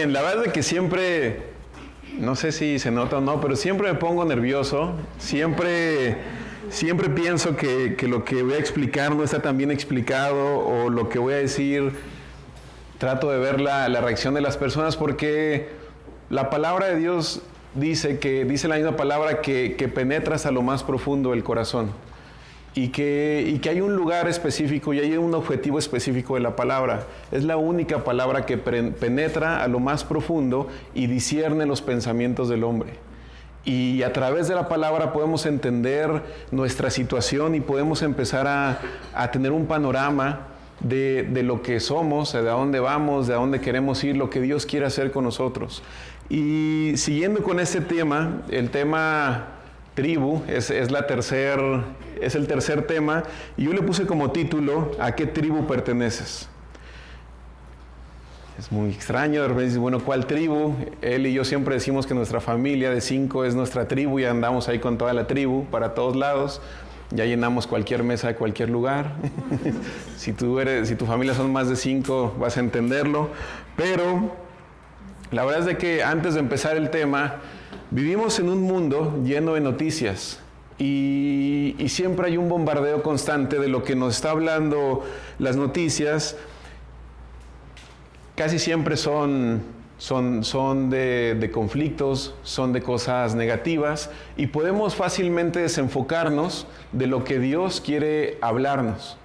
bien. La verdad es que siempre, no sé si se nota o no, pero siempre me pongo nervioso. Siempre pienso que lo que voy a explicar no está tan bien explicado, o lo que voy a decir, trato de ver la reacción de las personas, porque la palabra de Dios dice la misma palabra que penetra hasta lo más profundo del corazón. Y que hay un lugar específico y hay un objetivo específico de la palabra. Es la única palabra que penetra a lo más profundo y discierne los pensamientos del hombre. Y a través de la palabra podemos entender nuestra situación y podemos empezar a tener un panorama de lo que somos, de a dónde vamos, de a dónde queremos ir, lo que Dios quiere hacer con nosotros. Y siguiendo con este tema, el tema tribu es el tercer tema, y yo le puse como título: ¿a qué tribu perteneces? Es muy extraño, de repente dices, bueno, ¿cuál tribu? Él y yo siempre decimos que nuestra familia de 5 es nuestra tribu, y andamos ahí con toda la tribu para todos lados. Ya llenamos cualquier mesa de cualquier lugar. Si tu familia son más de 5, vas a entenderlo. Pero la verdad es de que antes de empezar el tema, vivimos en un mundo lleno de noticias, y siempre hay un bombardeo constante de lo que nos está hablando las noticias. Casi siempre son de conflictos, son de cosas negativas, y podemos fácilmente desenfocarnos de lo que Dios quiere hablarnos.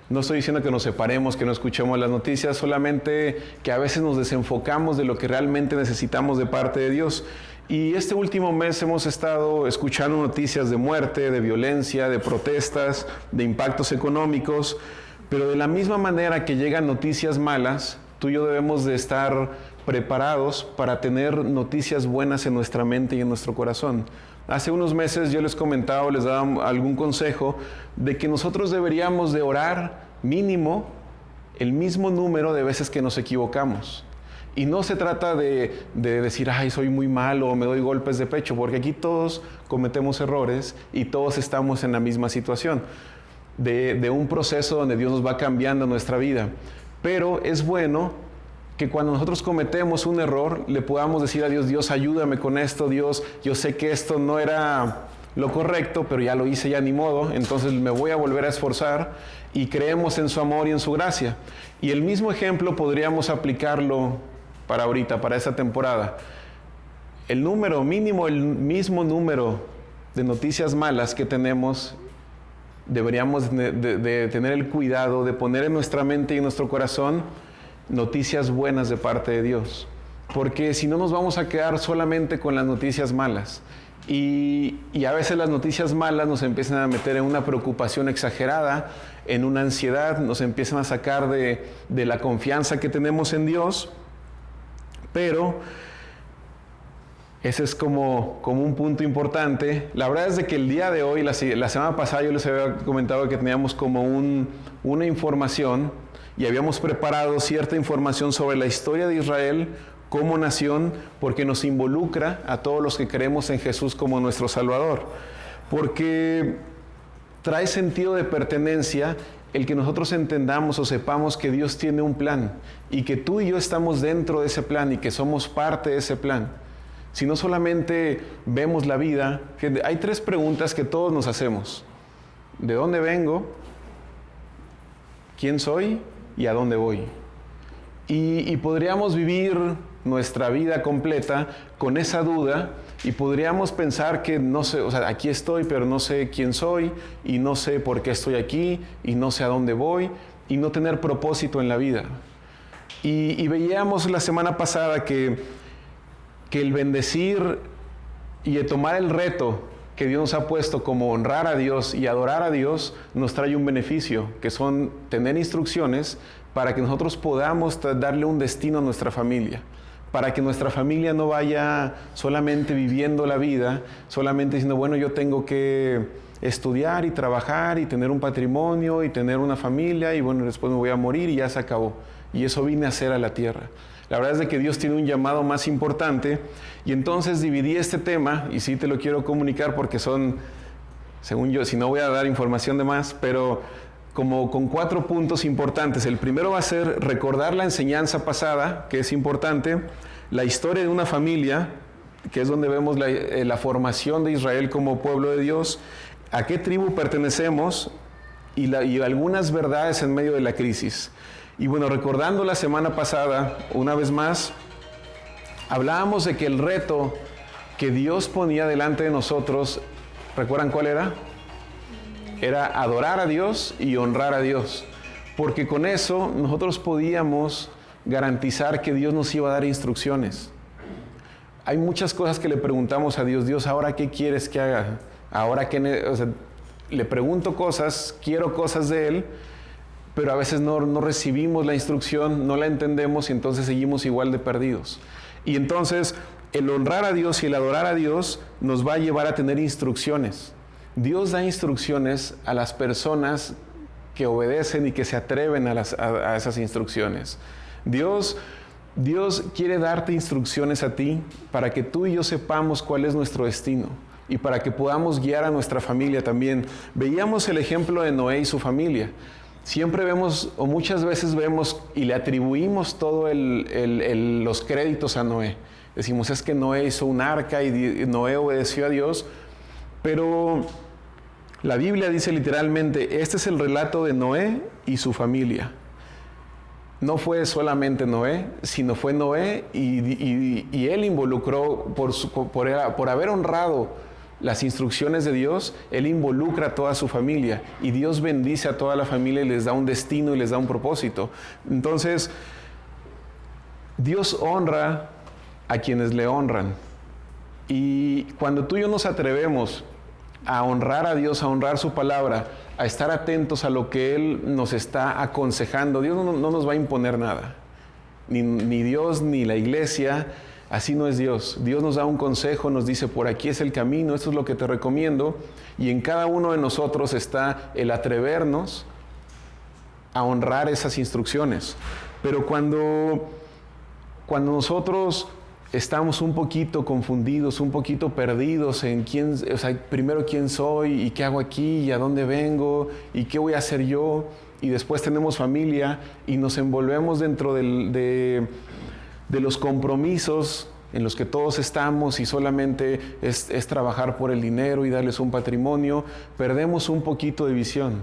No estoy diciendo que nos separemos, que no escuchemos las noticias, solamente que a veces nos desenfocamos de lo que realmente necesitamos de parte de Dios. Y este último mes hemos estado escuchando noticias de muerte, de violencia, de protestas, de impactos económicos, pero de la misma manera que llegan noticias malas, tú y yo debemos de estar preparados para tener noticias buenas en nuestra mente y en nuestro corazón. Hace unos meses yo les comentaba, les daba algún consejo de que nosotros deberíamos de orar mínimo el mismo número de veces que nos equivocamos. Y no se trata de decir, ay, soy muy malo o me doy golpes de pecho, porque aquí todos cometemos errores y todos estamos en la misma situación de un proceso donde Dios nos va cambiando nuestra vida. Pero es bueno que cuando nosotros cometemos un error, le podamos decir a Dios: Dios, ayúdame con esto. Dios, yo sé que esto no era lo correcto, pero ya lo hice, ya ni modo, entonces me voy a volver a esforzar. Y creemos en su amor y en su gracia. Y el mismo ejemplo podríamos aplicarlo para ahorita, para esta temporada. El número mínimo, el mismo número de noticias malas que tenemos, deberíamos de tener el cuidado de poner en nuestra mente y en nuestro corazón noticias buenas de parte de Dios. Porque si no, nos vamos a quedar solamente con las noticias malas. Y a veces las noticias malas nos empiezan a meter en una preocupación exagerada, en una ansiedad, nos empiezan a sacar de la confianza que tenemos en Dios. Pero ese es como un punto importante. La verdad es de que el día de hoy, la semana pasada yo les había comentado que teníamos como una información, y habíamos preparado cierta información sobre la historia de Israel como nación, porque nos involucra a todos los que creemos en Jesús como nuestro Salvador. Porque trae sentido de pertenencia el que nosotros entendamos o sepamos que Dios tiene un plan, y que tú y yo estamos dentro de ese plan y que somos parte de ese plan. Si no solamente vemos la vida, hay 3 preguntas que todos nos hacemos: ¿de dónde vengo? ¿Quién soy? ¿Y a dónde voy? Y podríamos vivir nuestra vida completa con esa duda, y podríamos pensar que no sé, o sea, aquí estoy, pero no sé quién soy, y no sé por qué estoy aquí, y no sé a dónde voy, y no tener propósito en la vida. Y veíamos la semana pasada que el bendecir y el tomar el reto que Dios nos ha puesto como honrar a Dios y adorar a Dios nos trae un beneficio, que son tener instrucciones para que nosotros podamos darle un destino a nuestra familia, para que nuestra familia no vaya solamente viviendo la vida, solamente diciendo, bueno, yo tengo que estudiar y trabajar y tener un patrimonio y tener una familia, y bueno, después me voy a morir y ya se acabó. Y eso vine a hacer a la tierra. La verdad es de que Dios tiene un llamado más importante, y entonces dividí este tema, y sí te lo quiero comunicar porque son, según yo, si no voy a dar información de más, pero como con 4 puntos importantes. El primero va a ser recordar la enseñanza pasada, que es importante. la historia de una familia, que es donde vemos la formación de Israel como pueblo de Dios, a qué tribu pertenecemos y algunas verdades en medio de la crisis. Y bueno, recordando la semana pasada, una vez más, hablábamos de que el reto que Dios ponía delante de nosotros, ¿recuerdan cuál era? Era adorar a Dios y honrar a Dios. Porque con eso nosotros podíamos garantizar que Dios nos iba a dar instrucciones. Hay muchas cosas que le preguntamos a Dios, Dios, ¿ahora qué quieres que haga? Ahora que, o sea, le pregunto cosas, quiero cosas de Él, pero a veces no recibimos la instrucción, no la entendemos y entonces seguimos igual de perdidos. Y entonces el honrar a Dios y el adorar a Dios nos va a llevar a tener instrucciones. Dios da instrucciones a las personas que obedecen y que se atreven a esas instrucciones. Dios quiere darte instrucciones a ti para que tú y yo sepamos cuál es nuestro destino y para que podamos guiar a nuestra familia también. Veíamos el ejemplo de Noé y su familia. Siempre vemos, o muchas veces vemos, y le atribuimos todos los créditos a Noé. Decimos, es que Noé hizo un arca y Noé obedeció a Dios, pero la Biblia dice literalmente, este es el relato de Noé y su familia. No fue solamente Noé, sino fue Noé y él involucró, por haber honrado las instrucciones de Dios, él involucra a toda su familia y Dios bendice a toda la familia y les da un destino y les da un propósito. Entonces, Dios honra a quienes le honran. Y cuando tú y yo nos atrevemos a honrar a Dios, a honrar su palabra, a estar atentos a lo que Él nos está aconsejando, Dios no nos va a imponer nada. Ni Dios ni la iglesia. Así no es Dios. Dios nos da un consejo, nos dice, por aquí es el camino, esto es lo que te recomiendo. Y en cada uno de nosotros está el atrevernos a honrar esas instrucciones. Pero cuando nosotros estamos un poquito confundidos, un poquito perdidos en primero quién soy y qué hago aquí y a dónde vengo y qué voy a hacer yo, y después tenemos familia y nos envolvemos dentro de los compromisos en los que todos estamos y solamente es trabajar por el dinero y darles un patrimonio, perdemos un poquito de visión.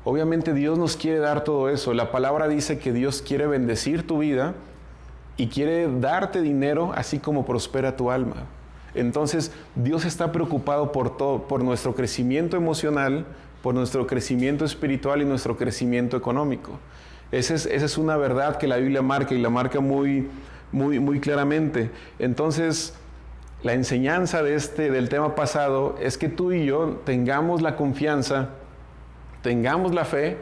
Obviamente Dios nos quiere dar todo eso. La palabra dice que Dios quiere bendecir tu vida y quiere darte dinero así como prospera tu alma. Entonces Dios está preocupado por todo, por nuestro crecimiento emocional, por nuestro crecimiento espiritual y nuestro crecimiento económico. Esa es una verdad que la Biblia marca y la marca muy claramente. Entonces, la enseñanza del tema pasado es que tú y yo tengamos la confianza, tengamos la fe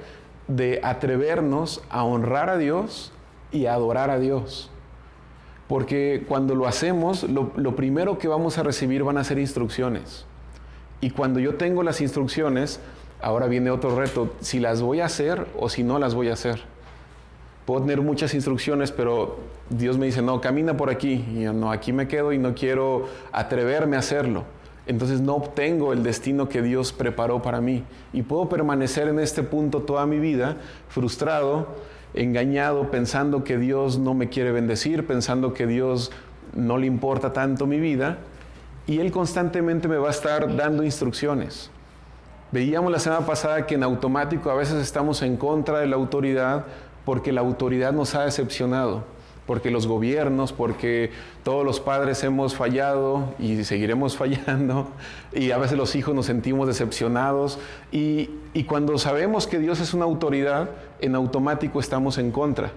de atrevernos a honrar a Dios y a adorar a Dios. Porque cuando lo hacemos, lo primero que vamos a recibir van a ser instrucciones. Y cuando yo tengo las instrucciones, ahora viene otro reto, si las voy a hacer o si no las voy a hacer. Puedo tener muchas instrucciones, pero Dios me dice, no, camina por aquí. Y yo, no, aquí me quedo y no quiero atreverme a hacerlo. Entonces no obtengo el destino que Dios preparó para mí. Y puedo permanecer en este punto toda mi vida, frustrado, engañado, pensando que Dios no me quiere bendecir, pensando que Dios no le importa tanto mi vida. Y Él constantemente me va a estar dando instrucciones. Veíamos la semana pasada que en automático a veces estamos en contra de la autoridad, porque la autoridad nos ha decepcionado, porque los gobiernos, porque todos los padres hemos fallado y seguiremos fallando, y a veces los hijos nos sentimos decepcionados, y cuando sabemos que Dios es una autoridad, en automático estamos en contra.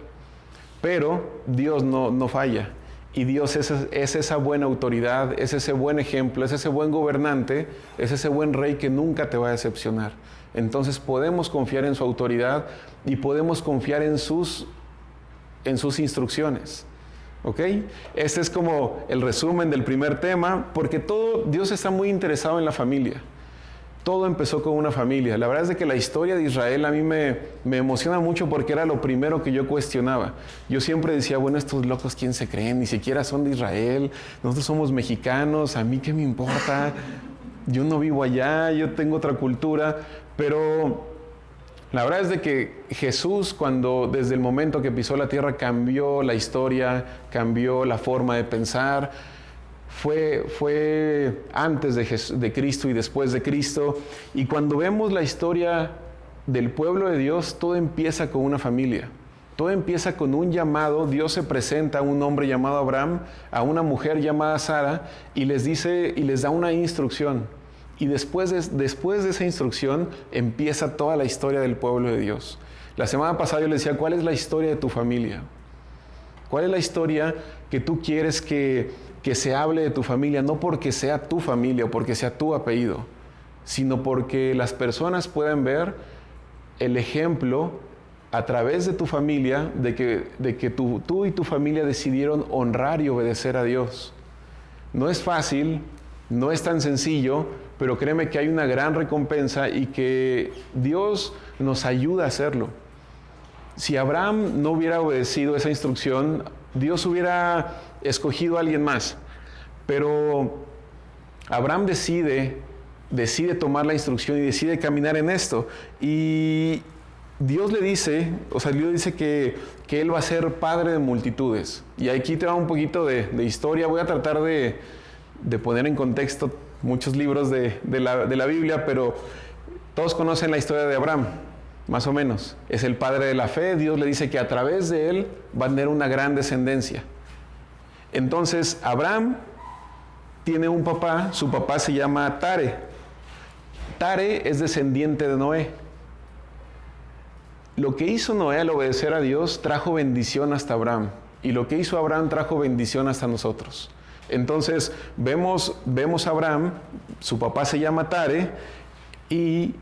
Pero Dios no falla, y Dios es esa buena autoridad, es ese buen ejemplo, es ese buen gobernante, es ese buen rey que nunca te va a decepcionar. Entonces podemos confiar en su autoridad y podemos confiar en sus instrucciones. ¿Ok? Este es como el resumen del primer tema, porque Dios está muy interesado en la familia. Todo empezó con una familia. La verdad es de que la historia de Israel a mí me emociona mucho porque era lo primero que yo cuestionaba. Yo siempre decía, bueno, estos locos, ¿quién se creen? Ni siquiera son de Israel. Nosotros somos mexicanos, ¿a mí qué me importa? Yo no vivo allá, yo tengo otra cultura. Pero La verdad es de que Jesús, cuando desde el momento que pisó la tierra, cambió la historia, cambió la forma de pensar. Fue antes de Cristo y después de Cristo. Y cuando vemos la historia del pueblo de Dios, todo empieza con una familia. Todo empieza con un llamado. Dios se presenta a un hombre llamado Abraham, a una mujer llamada Sara, y les dice y les da una instrucción. Y después de esa instrucción empieza toda la historia del pueblo de Dios. La semana pasada yo les decía, ¿cuál es la historia de tu familia? ¿Cuál es la historia que tú quieres que se hable de tu familia? No porque sea tu familia o porque sea tu apellido, sino porque las personas puedan ver el ejemplo a través de tu familia de que tú y tu familia decidieron honrar y obedecer a Dios. No es fácil, no es tan sencillo, pero créeme que hay una gran recompensa y que Dios nos ayuda a hacerlo. Si Abraham no hubiera obedecido esa instrucción, Dios hubiera escogido a alguien más. Pero Abraham decide tomar la instrucción y decide caminar en esto. Y Dios le dice, Dios dice que él va a ser padre de multitudes. Y aquí te va un poquito de historia. Voy a tratar de poner en contexto muchos libros de la Biblia, pero todos conocen la historia de Abraham, más o menos. Es el padre de la fe. Dios le dice que a través de él va a tener una gran descendencia. Entonces, Abraham tiene un papá, su papá se llama Tare. Tare es descendiente de Noé. Lo que hizo Noé al obedecer a Dios trajo bendición hasta Abraham. Y lo que hizo Abraham trajo bendición hasta nosotros. Entonces, vemos a Abraham, su papá se llama Tare, y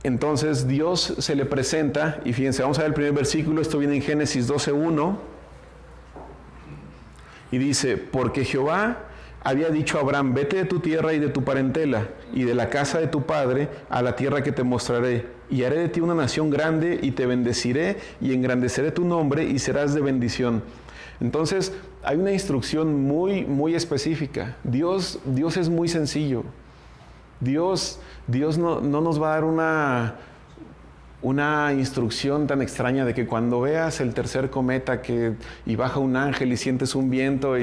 entonces Dios se le presenta, y fíjense, vamos a ver el primer versículo, esto viene en Génesis 12:1, y dice, porque Jehová había dicho a Abraham, vete de tu tierra y de tu parentela, y de la casa de tu padre, a la tierra que te mostraré, y haré de ti una nación grande, y te bendeciré, y engrandeceré tu nombre, y serás de bendición. Entonces, hay una instrucción muy, muy específica. Dios es muy sencillo. Dios no nos va a dar una instrucción tan extraña de que cuando veas el tercer cometa y baja un ángel y sientes un viento.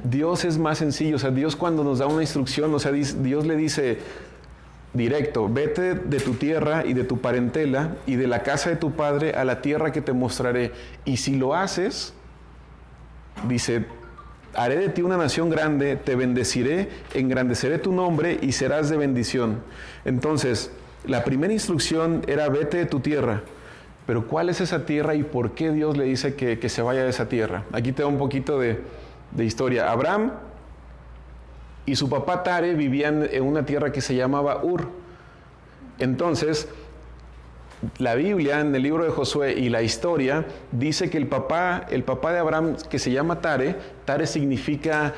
Dios es más sencillo. Dios cuando nos da una instrucción, Dios le dice directo, vete de tu tierra y de tu parentela y de la casa de tu padre a la tierra que te mostraré. Y si lo haces, dice, haré de ti una nación grande, te bendeciré, engrandeceré tu nombre y serás de bendición. Entonces, la primera instrucción era vete de tu tierra. Pero ¿cuál es esa tierra y por qué Dios le dice que se vaya de esa tierra? Aquí te da un poquito de historia. Abraham y su papá Tare vivían en una tierra que se llamaba Ur. Entonces, la Biblia, en el libro de Josué y la historia, dice que el papá de Abraham, que se llama Tare significa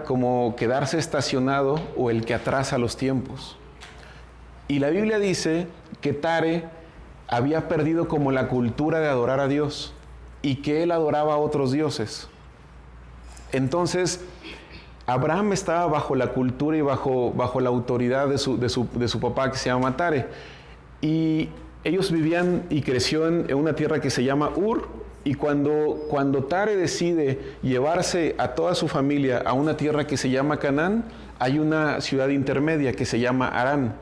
como quedarse estacionado o el que atrasa los tiempos. Y la Biblia dice que Tare había perdido como la cultura de adorar a Dios y que él adoraba a otros dioses. Entonces, Abraham estaba bajo la cultura y bajo la autoridad de su papá, que se llama Tare. Y ellos vivían y creció en una tierra que se llama Ur. Y cuando Tare decide llevarse a toda su familia a una tierra que se llama Canaán, hay una ciudad intermedia que se llama Harán.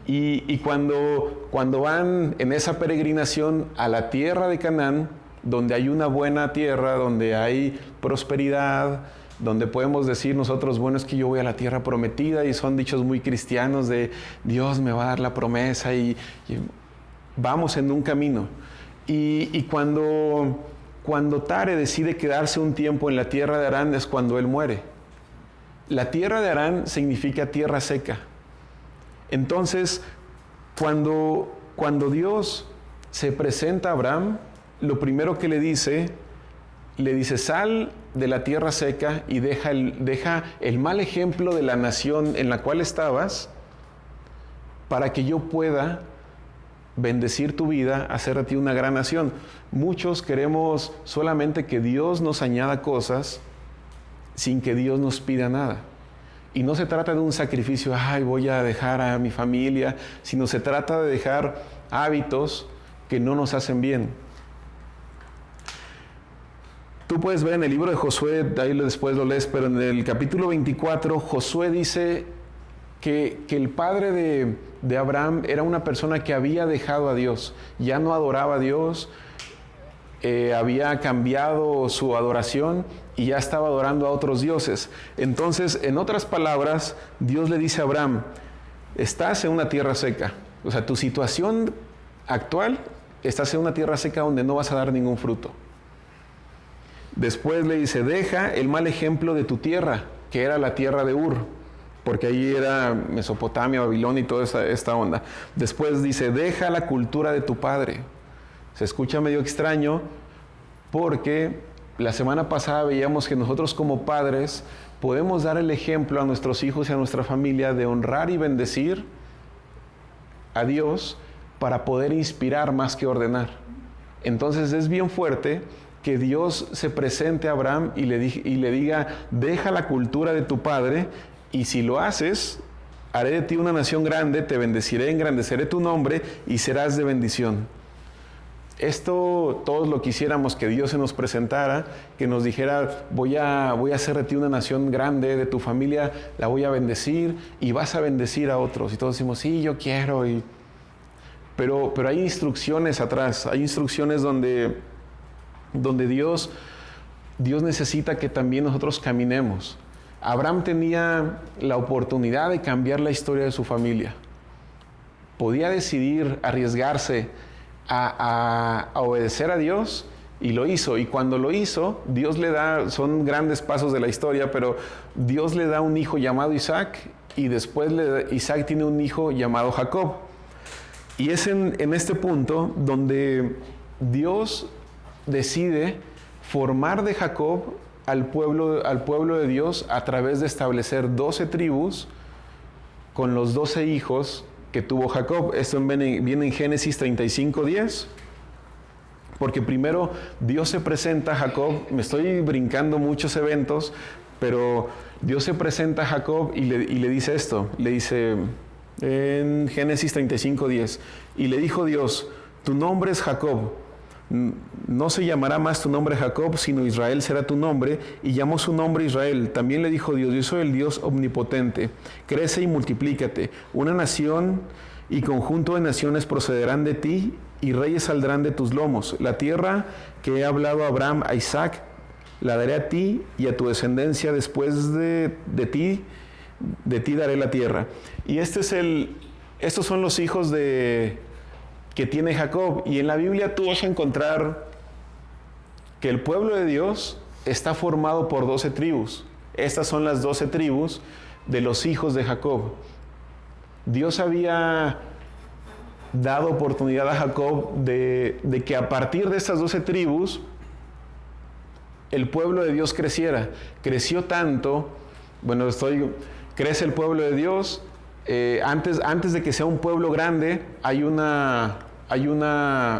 y cuando van en esa peregrinación a la tierra de Canaán, donde hay una buena tierra, donde hay prosperidad, donde podemos decir nosotros, bueno, es que yo voy a la tierra prometida, y son dichos muy cristianos de Dios me va a dar la promesa y vamos en un camino. Y cuando Tare decide quedarse un tiempo en la tierra de Harán es cuando él muere. La tierra de Harán significa tierra seca. Entonces, cuando Dios se presenta a Abraham, lo primero que le dice, sal de la tierra seca y deja el mal ejemplo de la nación en la cual estabas para que yo pueda bendecir tu vida, hacer a ti una gran nación. Muchos queremos solamente que Dios nos añada cosas sin que Dios nos pida nada. Y no se trata de un sacrificio, ay, voy a dejar a mi familia, sino se trata de dejar hábitos que no nos hacen bien. Tú puedes ver en el libro de Josué, ahí después lo lees, pero en el capítulo 24, Josué dice que el padre de Abraham era una persona que había dejado a Dios, ya no adoraba a Dios, había cambiado su adoración y ya estaba adorando a otros dioses. Entonces, en otras palabras, Dios le dice a Abraham, estás en una tierra seca. O sea, tu situación actual, estás en una tierra seca donde no vas a dar ningún fruto. Después le dice, deja el mal ejemplo de tu tierra, que era la tierra de Ur, porque ahí era Mesopotamia, Babilonia y toda esta onda. Después dice, deja la cultura de tu padre. Se escucha medio extraño porque la semana pasada veíamos que nosotros como padres podemos dar el ejemplo a nuestros hijos y a nuestra familia de honrar y bendecir a Dios para poder inspirar más que ordenar. Entonces es bien fuerte que Dios se presente a Abraham y le diga, deja la cultura de tu padre y si lo haces, haré de ti una nación grande, te bendeciré, engrandeceré tu nombre y serás de bendición. Esto todos lo quisiéramos, que Dios se nos presentara, que nos dijera, voy a hacer de ti una nación grande, de tu familia la voy a bendecir y vas a bendecir a otros. Y todos decimos, sí, yo quiero. Pero hay instrucciones atrás, hay instrucciones donde Dios necesita que también nosotros caminemos. Abraham tenía la oportunidad de cambiar la historia de su familia. Podía decidir arriesgarse a obedecer a Dios y lo hizo. Y cuando lo hizo, Dios le da, son grandes pasos de la historia, pero Dios le da un hijo llamado Isaac y después Isaac tiene un hijo llamado Jacob. Y es en este punto donde Dios decide formar de Jacob al pueblo de Dios a través de establecer 12 tribus con los 12 hijos que tuvo Jacob. Esto viene en Génesis 35:10, porque primero Dios se presenta a Jacob. Me estoy brincando muchos eventos, pero Dios se presenta a Jacob y le dice esto. Le dice en Génesis 35:10, y le dijo Dios, tu nombre es Jacob, no se llamará más tu nombre Jacob, sino Israel será tu nombre, y llamó su nombre Israel. También le dijo Dios, yo soy el Dios omnipotente, crece y multiplícate, una nación y conjunto de naciones procederán de ti, y reyes saldrán de tus lomos. La tierra que he hablado a Abraham, a Isaac, la daré a ti y a tu descendencia después de ti daré la tierra. Y estos son los hijos que tiene Jacob. Y en la Biblia tú vas a encontrar que el pueblo de Dios está formado por 12 tribus. Estas son las 12 tribus de los hijos de Jacob. Dios había dado oportunidad a Jacob de que a partir de estas 12 tribus el pueblo de Dios creciera. Creció tanto, crece el pueblo de Dios. Antes de que sea un pueblo grande, hay una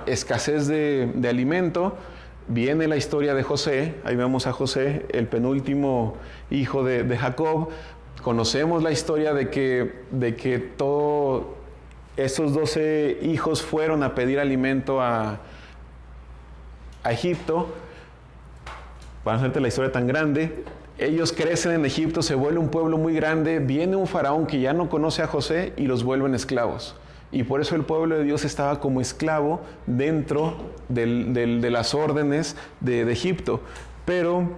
escasez de alimento. Viene la historia de José, ahí vemos a José, el penúltimo hijo de Jacob. Conocemos la historia de que todos esos 12 hijos fueron a pedir alimento a Egipto. Para no hacerte la historia tan grande, ellos crecen en Egipto, se vuelve un pueblo muy grande, viene un faraón que ya no conoce a José y los vuelven esclavos. Y por eso el pueblo de Dios estaba como esclavo dentro de las órdenes de Egipto. Pero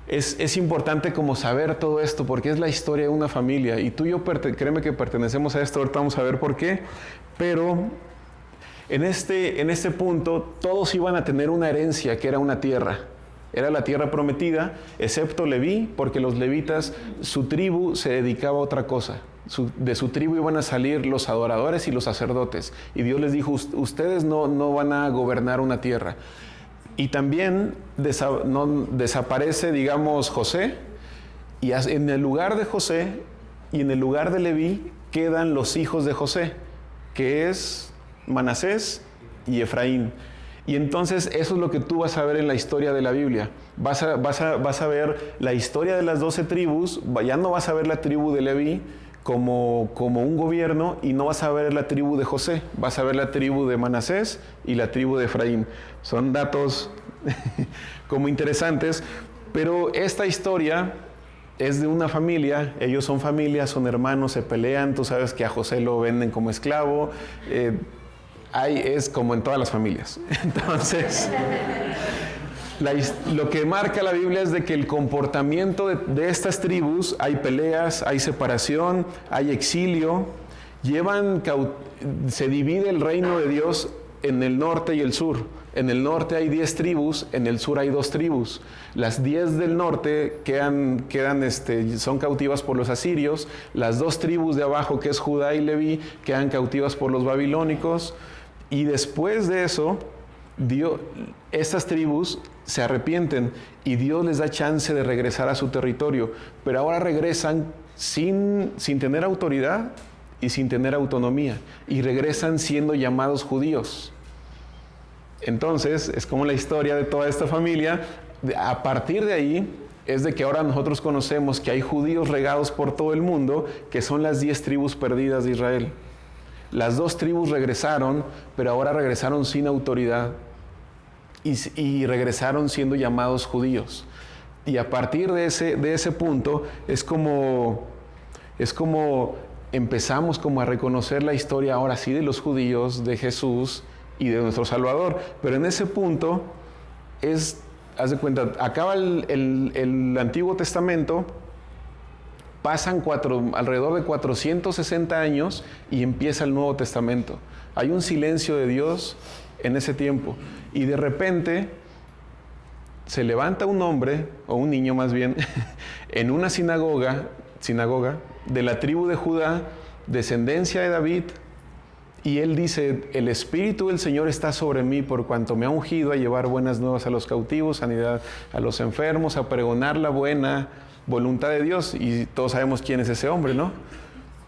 es importante como saber todo esto, porque es la historia de una familia. Y tú y yo, créeme que pertenecemos a esto, ahorita vamos a ver por qué. Pero en este punto, todos iban a tener una herencia, que era una tierra. Era la tierra prometida, excepto Leví, porque los levitas, su tribu se dedicaba a otra cosa. De su tribu iban a salir los adoradores y los sacerdotes. Y Dios les dijo, ustedes no van a gobernar una tierra. Y también desaparece, digamos, José. Y en el lugar de José y en el lugar de Leví quedan los hijos de José, que es Manasés y Efraín. Y entonces eso es lo que tú vas a ver en la historia de la Biblia. Vas a ver la historia de las 12 tribus, ya no vas a ver la tribu de Leví como un gobierno, y no vas a ver la tribu de José, vas a ver la tribu de Manasés y la tribu de Efraín. Son datos como interesantes, pero esta historia es de una familia, ellos son familia, son hermanos, se pelean, tú sabes que a José lo venden como esclavo, es como en todas las familias. Entonces, lo que marca la Biblia es de que el comportamiento de estas tribus, hay peleas, hay separación, hay exilio, se divide el reino de Dios en el norte y el sur. En el norte hay 10 tribus, en el sur hay 2 tribus. Las 10 del norte son cautivas por los asirios. Las 2 tribus de abajo, que es Judá y Leví, quedan cautivas por los babilónicos. Y después de eso, estas tribus se arrepienten y Dios les da chance de regresar a su territorio. Pero ahora regresan sin tener autoridad y sin tener autonomía. Y regresan siendo llamados judíos. Entonces, es como la historia de toda esta familia. A partir de ahí, es de que ahora nosotros conocemos que hay judíos regados por todo el mundo, que son las 10 tribus perdidas de Israel. Las 2 tribus regresaron, pero ahora regresaron sin autoridad y regresaron siendo llamados judíos. Y a partir de ese punto, es como empezamos como a reconocer la historia ahora sí de los judíos, de Jesús y de nuestro Salvador. Pero en ese punto haz de cuenta, acaba el Antiguo Testamento, pasan alrededor de 460 años y empieza el Nuevo Testamento. Hay un silencio de Dios en ese tiempo. Y de repente se levanta un hombre, o un niño más bien, en una sinagoga de la tribu de Judá, descendencia de David, y él dice: el Espíritu del Señor está sobre mí, por cuanto me ha ungido a llevar buenas nuevas a los cautivos, sanidad a los enfermos, a pregonar la buena voluntad de Dios. Y todos sabemos quién es ese hombre, ¿no?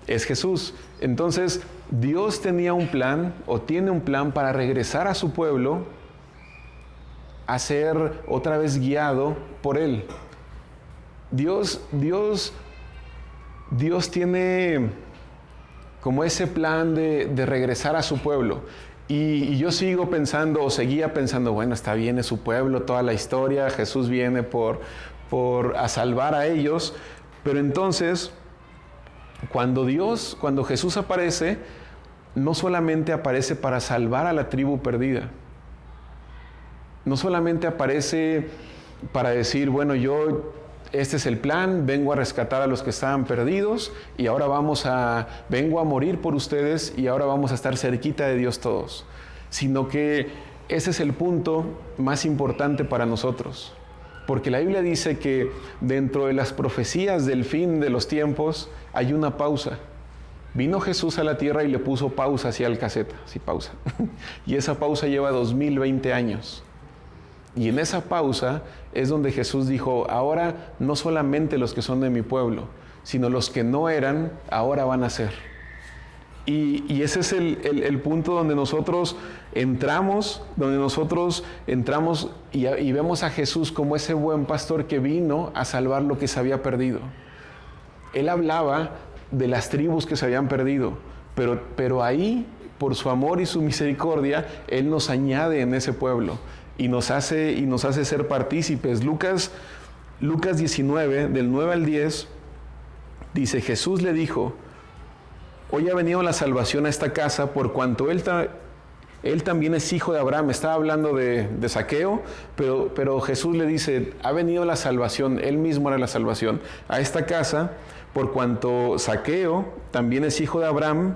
Es Jesús. Entonces, Dios tenía un plan, o tiene un plan, para regresar a su pueblo a ser otra vez guiado por Él. Dios tiene como ese plan de regresar a su pueblo. Y yo seguía pensando, bueno, está bien, es su pueblo, toda la historia, Jesús viene a salvar a ellos. Pero entonces, cuando Jesús aparece, no solamente aparece para salvar a la tribu perdida, no solamente aparece para decir, bueno, este es el plan, vengo a rescatar a los que estaban perdidos y ahora vengo a morir por ustedes y ahora vamos a estar cerquita de Dios todos. Sino que ese es el punto más importante para nosotros. Porque la Biblia dice que dentro de las profecías del fin de los tiempos hay una pausa. Vino Jesús a la tierra y le puso pausa hacia el cassette, sí, pausa. Y esa pausa lleva 2020 años. Y en esa pausa es donde Jesús dijo: ahora no solamente los que son de mi pueblo, sino los que no eran, ahora van a ser. Y ese es el punto donde nosotros entramos y vemos a Jesús como ese buen pastor que vino a salvar lo que se había perdido. Él hablaba de las tribus que se habían perdido, pero ahí, por su amor y su misericordia, Él nos añade en ese pueblo. Y nos hace ser partícipes. Lucas 19, del 9 al 10, dice: Jesús le dijo: hoy ha venido la salvación a esta casa, por cuanto él también es hijo de Abraham. Estaba hablando de Zaqueo, pero Jesús le dice: ha venido la salvación, él mismo era la salvación, a esta casa, por cuanto Zaqueo también es hijo de Abraham,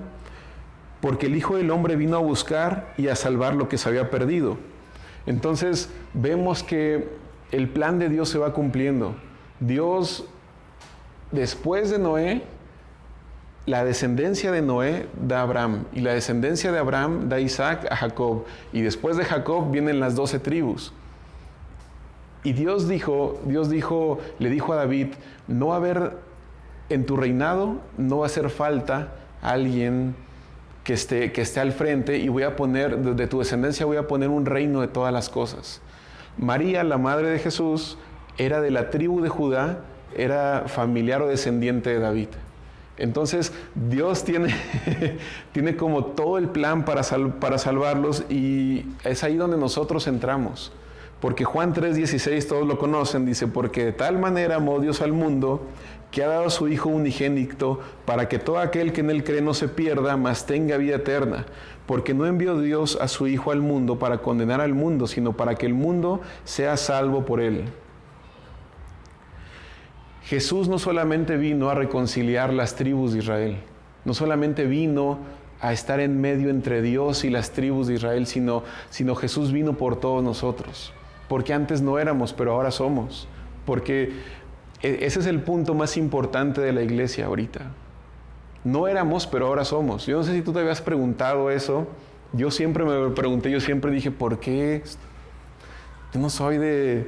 porque el Hijo del Hombre vino a buscar y a salvar lo que se había perdido. Entonces vemos que el plan de Dios se va cumpliendo. Dios, después de Noé, la descendencia de Noé da a Abraham, y la descendencia de Abraham da a Isaac, a Jacob, y después de Jacob vienen las 12 tribus. Y le dijo a David: en tu reinado no va a hacer falta alguien que esté al frente, y voy a poner, de tu descendencia voy a poner un reino de todas las cosas. María, la madre de Jesús, era de la tribu de Judá, era familiar o descendiente de David. Entonces, Dios tiene como todo el plan para salvarlos, y es ahí donde nosotros entramos. Porque Juan 3:16, todos lo conocen, dice: porque de tal manera amó Dios al mundo, que ha dado a su Hijo unigénito, para que todo aquel que en él cree no se pierda, mas tenga vida eterna. Porque no envió Dios a su Hijo al mundo para condenar al mundo, sino para que el mundo sea salvo por él. Jesús no solamente vino a reconciliar las tribus de Israel, no solamente vino a estar en medio entre Dios y las tribus de Israel, sino Jesús vino por todos nosotros. Porque antes no éramos, pero ahora somos. Porque ese es el punto más importante de la iglesia ahorita. No éramos, pero ahora somos. Yo no sé si tú te habías preguntado eso. Yo siempre me lo pregunté, yo siempre dije: ¿por qué? Yo no soy de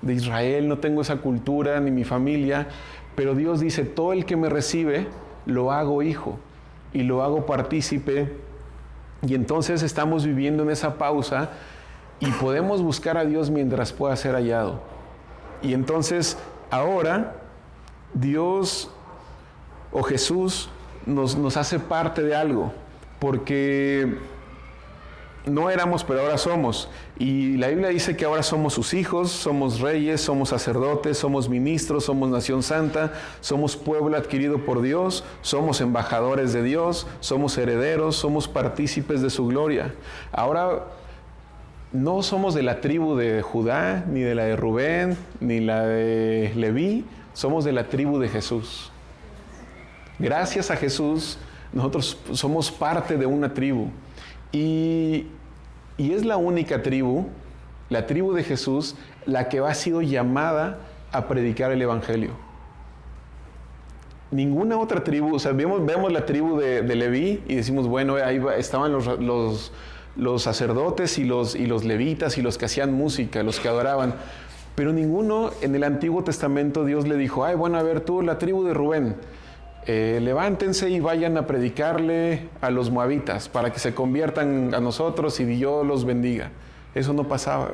Israel, no tengo esa cultura, ni mi familia. Pero Dios dice: todo el que me recibe, lo hago hijo, y lo hago partícipe. Y entonces estamos viviendo en esa pausa, y podemos buscar a Dios mientras pueda ser hallado. Y entonces, ahora, Dios o Jesús nos hace parte de algo, porque no éramos, pero ahora somos. Y la Biblia dice que ahora somos sus hijos, somos reyes, somos sacerdotes, somos ministros, somos nación santa, somos pueblo adquirido por Dios, somos embajadores de Dios, somos herederos, somos partícipes de su gloria. Ahora no somos de la tribu de Judá, ni de la de Rubén, ni la de Leví, somos de la tribu de Jesús. Gracias a Jesús, nosotros somos parte de una tribu. Y es la única tribu, la tribu de Jesús, la que ha sido llamada a predicar el Evangelio. Ninguna otra tribu, o sea, vemos la tribu de Leví y decimos: bueno, ahí estaban los sacerdotes y los levitas y los que hacían música, los que adoraban. Pero ninguno en el Antiguo Testamento Dios le dijo: ay, bueno, a ver tú, la tribu de Rubén, levántense y vayan a predicarle a los moabitas para que se conviertan a nosotros y Dios los bendiga. Eso no pasaba.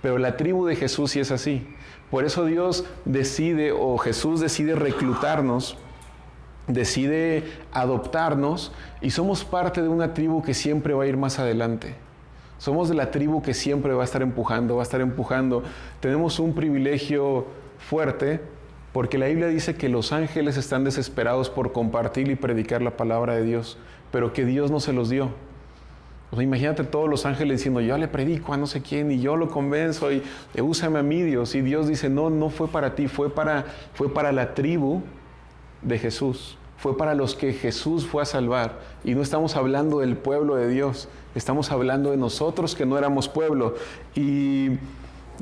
Pero la tribu de Jesús sí es así. Por eso Dios decide, o Jesús decide reclutarnos, decide adoptarnos, y somos parte de una tribu que siempre va a ir más adelante. Somos de la tribu que siempre va a estar empujando. Tenemos un privilegio fuerte, porque la Biblia dice que los ángeles están desesperados por compartir y predicar la palabra de Dios, pero que Dios no se los dio. O sea, imagínate todos los ángeles diciendo: yo le predico a no sé quién, y yo lo convenzo, y úsame a mí, Dios. Y Dios dice: no fue para ti, fue para la tribu de Jesús. Fue para los que Jesús fue a salvar. Y no estamos hablando del pueblo de Dios, estamos hablando de nosotros que no éramos pueblo. Y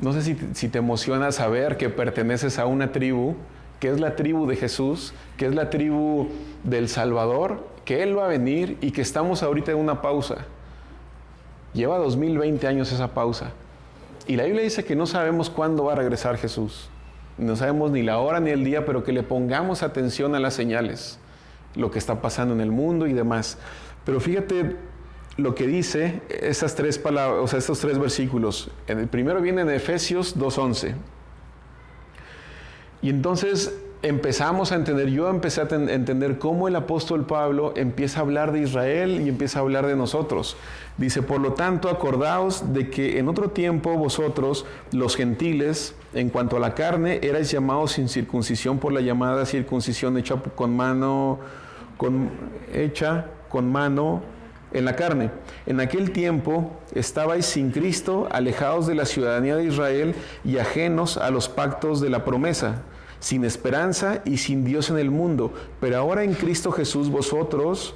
no sé si te emociona saber que perteneces a una tribu, que es la tribu de Jesús, que es la tribu del Salvador, que Él va a venir, y que estamos ahorita en una pausa. Lleva 2020 años esa pausa. Y la Biblia dice que no sabemos cuándo va a regresar Jesús. No sabemos ni la hora ni el día, pero que le pongamos atención a las señales, lo que está pasando en el mundo y demás. Pero fíjate lo que dice esas tres palabras, o sea, estos tres versículos. El primero viene en Efesios 2:11. Y entonces empezamos a entender, yo empecé a entender cómo el apóstol Pablo empieza a hablar de Israel y empieza a hablar de nosotros. Dice: por lo tanto, acordaos de que en otro tiempo vosotros, los gentiles, en cuanto a la carne, erais llamados sin circuncisión por la llamada circuncisión hecha con mano en la carne. En aquel tiempo estabais sin Cristo, alejados de la ciudadanía de Israel y ajenos a los pactos de la promesa, sin esperanza y sin Dios en el mundo. Pero ahora en Cristo Jesús vosotros,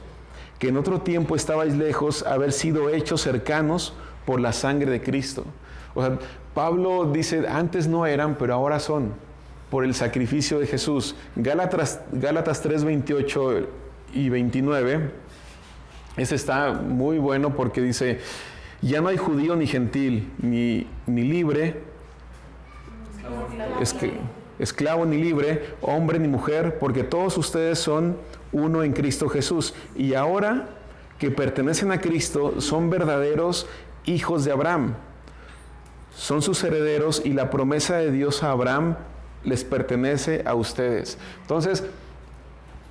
que en otro tiempo estabais lejos, haber sido hechos cercanos por la sangre de Cristo. O sea, Pablo dice: antes no eran, pero ahora son, por el sacrificio de Jesús. Gálatas 3:28 y 29, ese está muy bueno, porque dice: ya no hay judío ni gentil, ni libre, esclavo ni libre, hombre ni mujer, porque todos ustedes son uno en Cristo Jesús. Y ahora que pertenecen a Cristo son verdaderos hijos de Abraham. Son sus herederos y la promesa de Dios a Abraham les pertenece a ustedes. Entonces,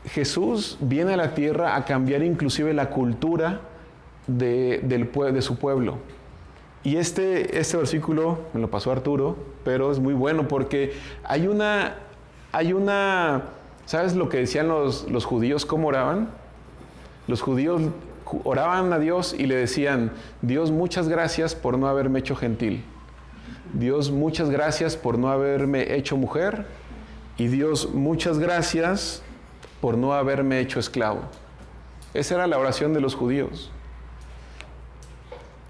Jesús viene a la tierra a cambiar inclusive la cultura de su pueblo. Y este versículo me lo pasó Arturo, pero es muy bueno porque hay una, ¿sabes lo que decían los judíos? ¿Cómo oraban? Los judíos oraban a Dios y le decían: Dios, muchas gracias por no haberme hecho gentil. Dios, muchas gracias por no haberme hecho mujer. Y Dios, muchas gracias por no haberme hecho esclavo. Esa era la oración de los judíos.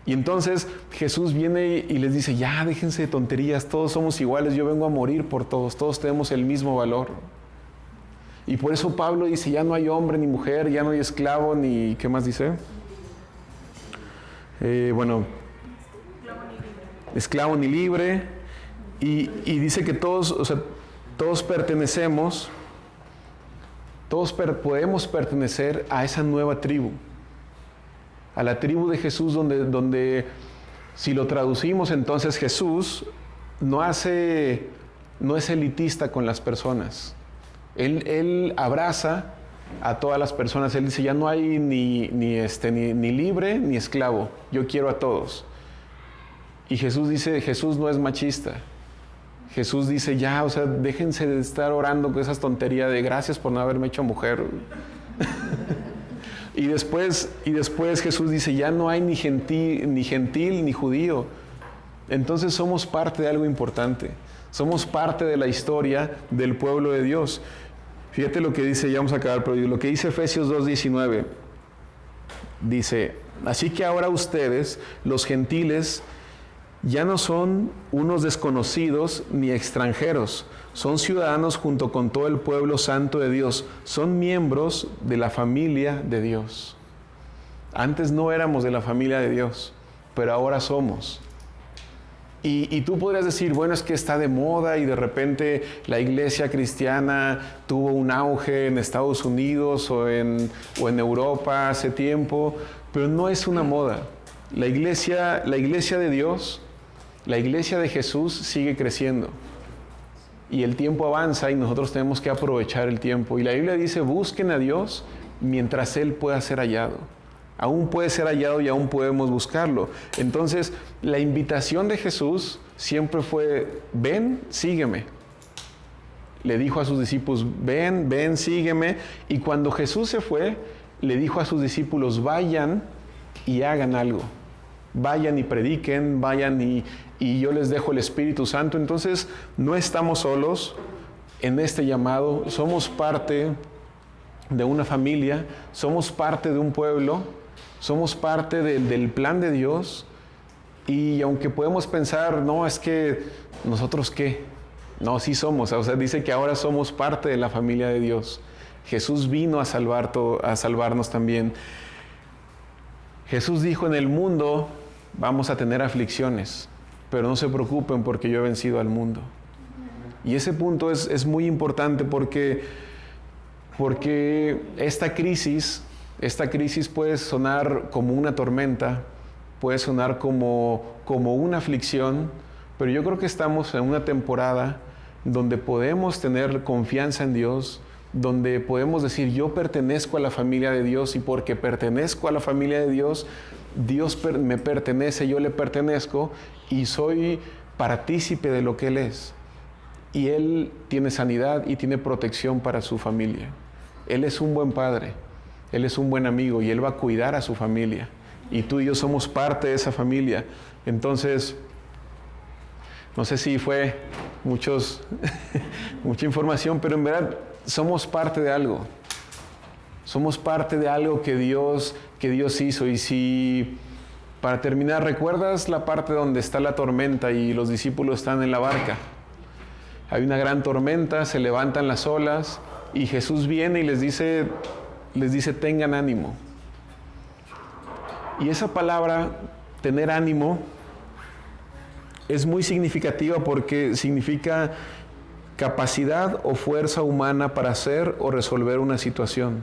Y entonces Jesús viene y les dice: ya, déjense de tonterías, todos somos iguales, yo vengo a morir por todos, todos tenemos el mismo valor. Y por eso Pablo dice: ya no hay hombre ni mujer, ya no hay esclavo ni... ¿Qué más dice? Esclavo ni libre. Y dice que todos, todos pertenecemos, podemos pertenecer a esa nueva tribu. A la tribu de Jesús, donde si lo traducimos, entonces Jesús no es elitista con las personas. Él abraza a todas las personas. Él dice: ya no hay ni libre ni esclavo, yo quiero a todos. Y Jesús dice, Jesús no es machista. Jesús dice: ya, déjense de estar orando con esas tonterías de gracias por no haberme hecho mujer. Y después Jesús dice: ya no hay ni gentil ni judío. Entonces somos parte de algo importante. Somos parte de la historia del pueblo de Dios. Fíjate lo que dice, ya vamos a acabar, pero lo que dice Efesios 2:19. Dice: así que ahora ustedes, los gentiles, ya no son unos desconocidos ni extranjeros, son ciudadanos junto con todo el pueblo santo de Dios, son miembros de la familia de Dios. Antes no éramos de la familia de Dios, pero ahora somos. Y tú podrías decir: bueno, es que está de moda y de repente la iglesia cristiana tuvo un auge en Estados Unidos o en Europa hace tiempo, pero no es una moda. La iglesia de Dios, la iglesia de Jesús sigue creciendo. Y el tiempo avanza y nosotros tenemos que aprovechar el tiempo. Y la Biblia dice: busquen a Dios mientras Él pueda ser hallado. Aún puede ser hallado y aún podemos buscarlo. Entonces, la invitación de Jesús siempre fue: ven, sígueme. Le dijo a sus discípulos: ven, sígueme. Y cuando Jesús se fue, le dijo a sus discípulos: vayan y hagan algo. Vayan y prediquen, vayan y yo les dejo el Espíritu Santo. Entonces, no estamos solos en este llamado. Somos parte de una familia, somos parte de un pueblo, somos parte del plan de Dios. Y aunque podemos pensar: no, es que nosotros qué. No, sí somos. Dice que ahora somos parte de la familia de Dios. Jesús vino a salvarnos también. Jesús dijo: en el mundo vamos a tener aflicciones, pero no se preocupen porque yo he vencido al mundo. Y ese punto es muy importante porque esta crisis puede sonar como una tormenta, puede sonar como una aflicción, pero yo creo que estamos en una temporada donde podemos tener confianza en Dios, donde podemos decir: yo pertenezco a la familia de Dios, y porque pertenezco a la familia de Dios, Dios me pertenece, yo le pertenezco y soy partícipe de lo que Él es. Y Él tiene sanidad y tiene protección para su familia. Él es un buen padre, Él es un buen amigo y Él va a cuidar a su familia. Y tú y yo somos parte de esa familia. Entonces, no sé si fue mucha información, pero en verdad somos parte de algo. Somos parte de algo que Dios hizo. Y si, para terminar, ¿recuerdas la parte donde está la tormenta y los discípulos están en la barca? Hay una gran tormenta, se levantan las olas y Jesús viene y les dice: tengan ánimo. Y esa palabra, tener ánimo, es muy significativa porque significa capacidad o fuerza humana para hacer o resolver una situación.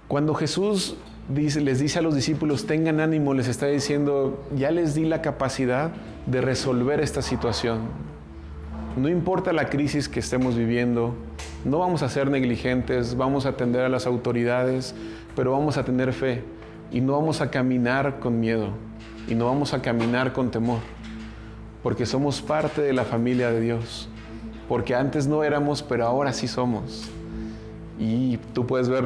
Cuando Jesús les dice a los discípulos, tengan ánimo, les está diciendo, ya les di la capacidad de resolver esta situación. No importa la crisis que estemos viviendo, no vamos a ser negligentes, vamos a atender a las autoridades, pero vamos a tener fe y no vamos a caminar con miedo y no vamos a caminar con temor, porque somos parte de la familia de Dios, porque antes no éramos, pero ahora sí somos. Y tú puedes ver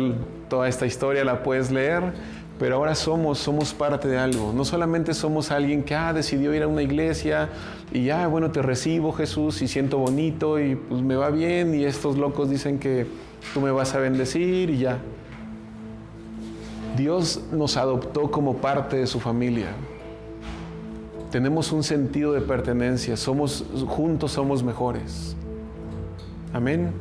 toda esta historia, la puedes leer, pero ahora somos parte de algo. No solamente somos alguien que decidió ir a una iglesia y bueno, te recibo, Jesús, y siento bonito y pues me va bien y estos locos dicen que tú me vas a bendecir y ya. Dios nos adoptó como parte de su familia. Tenemos un sentido de pertenencia, juntos somos mejores. Amén.